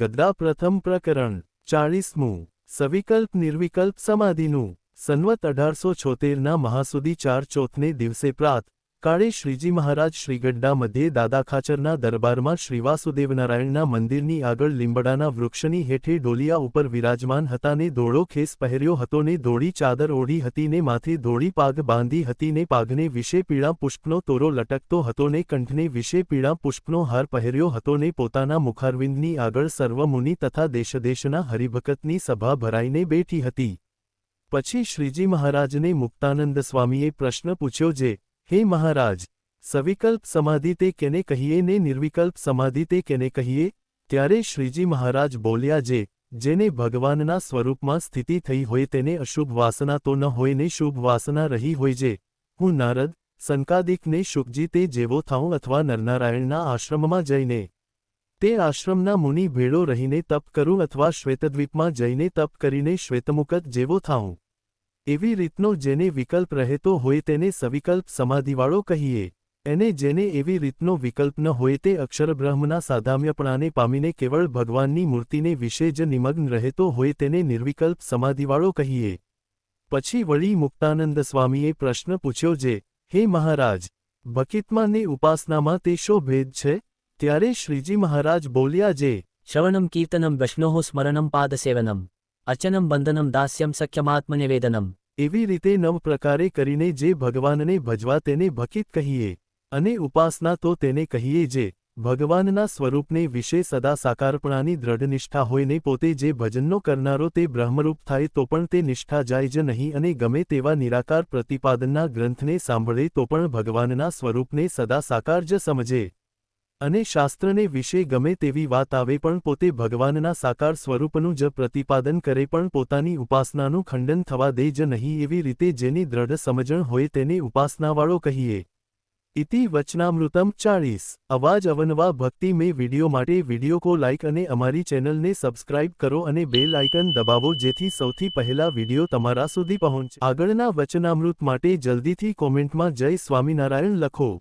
ગદ્દા પ્રથમ પ્રકરણ 40મું સવિકલ્પ નિર્વિકલ્પ સમાધિનું સંવત 1876ના મહાસુદી 4 ચોથને દિવસે પ્રાત કાળે શ્રીજી મહારાજ શ્રી ગઢડા મધ્યે દાદા ખાચરના દરબારમાં શ્રી વાસુદેવનારાયણના મંદિરની આગળ લીંબડાના વૃક્ષની હેઠે ડોલિયા ઉપર વિરાજમાન હતા ને ધોળો ખેસ પહેર્યો હતો ને ધોળી ચાદર ઓઢી હતી ને માથે ધોળી પાગ બાંધી હતી ને પાઘને વિશે પીળા પુષ્પનો તોરો લટકતો હતો ને કંઠને વિશે પીળા પુષ્પનો હાર પહેર્યો હતો ને પોતાના મુખારવિંદની આગળ સર્વ મુનિ તથા દેશદેશના હરિભક્તની સભા ભરાઈને બેઠી હતી. પછી શ્રીજી મહારાજને મુક્તાનંદ સ્વામીએ પ્રશ્ન પૂછ્યો જે હે મહારાજ, સવિકલ્પ સમાધિ તે કેને કહીએ ને નિર્વિકલ્પ સમાધિ તે કેને કહીએ? ત્યારે શ્રીજી મહારાજ બોલ્યા જેને ભગવાનના સ્વરૂપમાં સ્થિતિ થઈ હોય તેને અશુભ વાસના તો ન હોય ને શુભ વાસના રહી હોય જે હું નારદ સંકાદિકને શુકજી તે જેવો થાઉં અથવા નરનારાયણના આશ્રમમાં જઈને તે આશ્રમના મુનિ ભેળો રહીને તપ કરું અથવા શ્વેતદ્વીપમાં જઈને તપ કરીને શ્વેતમુકત જેવો થાઉં. એવી રીતનો જેને વિકલ્પ રહેતો હોય તેને સવિકલ્પ સમાધિવાળો કહીએ. એને જેને એવી રીતનો વિકલ્પ ન હોય તે અક્ષરબ્રહ્મના સાધામ્યપણાને પામીને કેવળ ભગવાનની મૂર્તિને વિશે જ નિમગ્ન રહેતો હોય તેને નિર્વિકલ્પ સમાધિવાળો કહીએ. પછી વળી મુક્તાનંદ સ્વામીએ પ્રશ્ન પૂછ્યો જે હે મહારાજ, ભકિતમાં ને ઉપાસનામાં તે શો ભેદ છે? ત્યારે શ્રીજી મહારાજ બોલ્યા જે શ્રવણમ કીર્તનમ વૈષ્ણોઃ સ્મરણમ પાદસેવનમ અર્ચનમ બંધનમ દાસ્યમ સખ્યમાત્મનિવેદનમ. એવી રીતે 9 પ્રકારે કરીને જે ભગવાનને ભજવા તેને ભકિત કહીએ. અને ઉપાસના તો તેને કહીએ જે ભગવાનના સ્વરૂપને વિશે સદા સાકારપણાની દ્રઢ નિષ્ઠા હોય ને પોતે જે ભજનનો કરનારો તે બ્રહ્મરૂપ થાય તો પણ તે નિષ્ઠા જાય જ નહીં અને ગમે તેવા નિરાકાર પ્રતિપાદનના ગ્રંથને સાંભળે તો પણ ભગવાનના સ્વરૂપને સદા સાકાર જ સમજે. અને શાસ્ત્રને વિશે ગમે તેવી વાત આવે પણ પોતે ભગવાનના સાકાર સ્વરૂપનું જ પ્રતિપાદન કરે પણ પોતાની ઉપાસનાનું ખંડન થવા દે જ નહીં. એવી રીતે જેની દ્રઢ સમજણ હોય તેને ઉપાસનાવાળો કહીએ. ઇતિ વચનામૃતમ 40 અવાજ અવનવા ભક્તિ મેં વિડિયો માટે વિડિયો કો લાઇક અને અમારી ચેનલને સબસ્ક્રાઇબ કરો અને બેલ આઇકન દબાવો જેથી સૌથી પહેલા વિડિયો તમારા સુધી પહોંચે. આગળના વચનામૃત માટે જલ્દીથી કોમેન્ટમાં જય સ્વામિનારાયણ લખો.